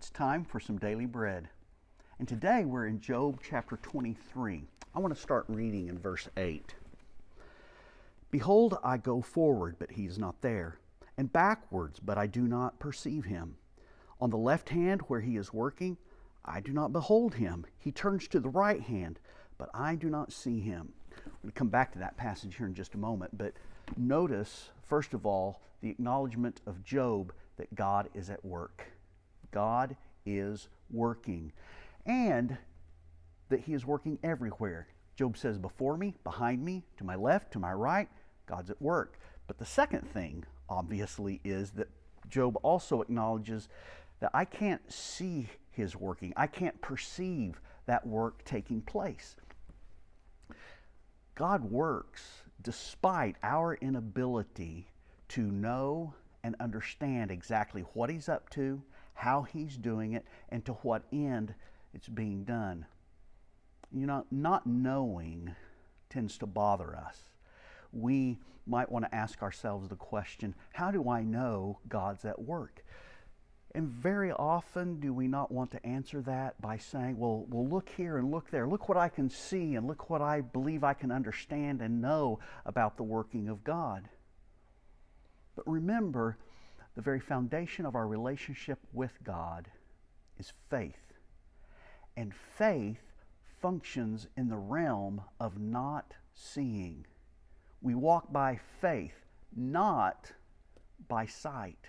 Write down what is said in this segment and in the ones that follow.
It's time for some daily bread. And today we're in Job chapter 23. I want to start reading in verse 8. Behold, I go forward, but he is not there, and backwards, but I do not perceive him. On the left hand where he is working, I do not behold him. He turns to the right hand, but I do not see him. We're going to come back to that passage here in just a moment, but notice, first of all, the acknowledgement of Job that God is at work. God is working, and that he is working everywhere. Job says, before me, behind me, to my left, to my right, God's at work. But the second thing, obviously, is that Job also acknowledges that I can't see his working. I can't perceive that work taking place. God works despite our inability to know and understand exactly what he's up to, how he's doing it, and to what end it's being done. You know, not knowing tends to bother us. We might want to ask ourselves the question, how do I know God's at work? And very often do we not want to answer that by saying, well, look here and look there. Look what I can see and look what I believe I can understand and know about the working of God. But remember, the very foundation of our relationship with God is faith. And faith functions in the realm of not seeing. We walk by faith, not by sight.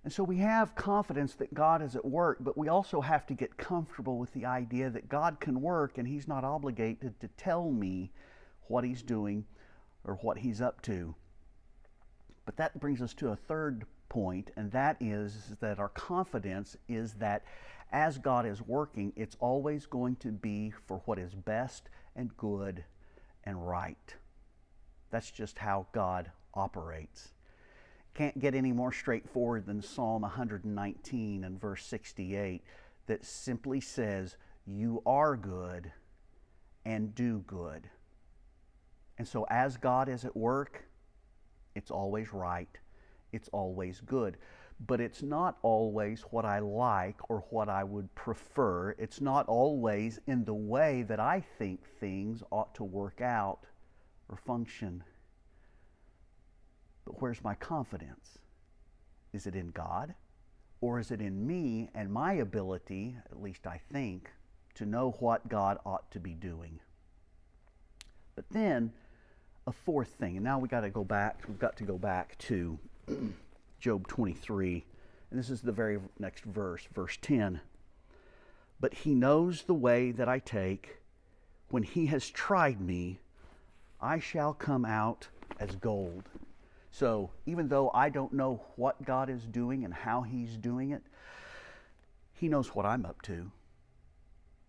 And so we have confidence that God is at work, but we also have to get comfortable with the idea that God can work and he's not obligated to tell me what he's doing or what he's up to. But that brings us to a third point, and that is that our confidence is that as God is working, it's always going to be for what is best and good and right. That's just how God operates. Can't get any more straightforward than Psalm 119 and verse 68 that simply says, you are good and do good. And so as God is at work, it's always right, it's always good. But it's not always what I like or what I would prefer. It's not always in the way that I think things ought to work out or function. But where's my confidence? Is it in God? Or is it in me and my ability, at least I think, to know what God ought to be doing? But then, a fourth thing, and now we've got to go back to Job 23, and this is the very next verse, verse 10. But he knows the way that I take. When he has tried me, I shall come out as gold. So even though I don't know what God is doing and how he's doing it, he knows what I'm up to.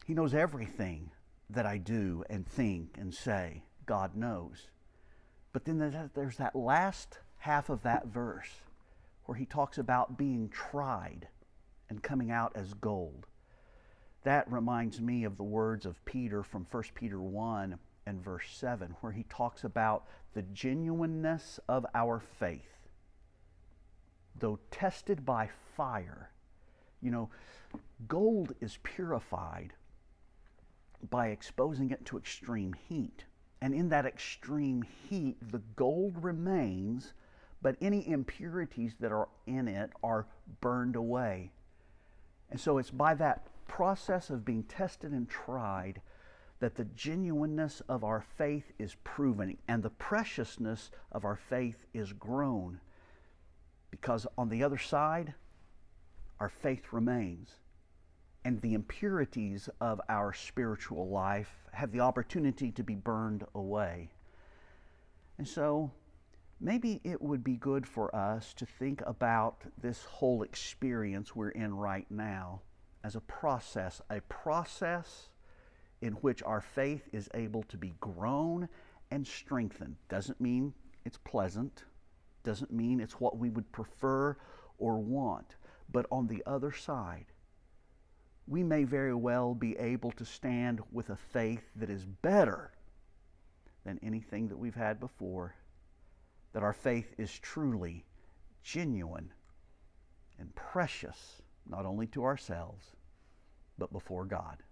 He knows everything that I do and think and say. God knows. But then there's that last half of that verse where he talks about being tried and coming out as gold. That reminds me of the words of Peter from 1 Peter 1 and verse 7, where he talks about the genuineness of our faith, though tested by fire. You know, gold is purified by exposing it to extreme heat. And in that extreme heat, the gold remains, but any impurities that are in it are burned away. And so it's by that process of being tested and tried that the genuineness of our faith is proven and the preciousness of our faith is grown. Because on the other side, our faith remains. And the impurities of our spiritual life have the opportunity to be burned away. And so maybe it would be good for us to think about this whole experience we're in right now as a process in which our faith is able to be grown and strengthened. Doesn't mean it's pleasant, doesn't mean it's what we would prefer or want, but on the other side, we may very well be able to stand with a faith that is better than anything that we've had before, that our faith is truly genuine and precious not only to ourselves, but before God.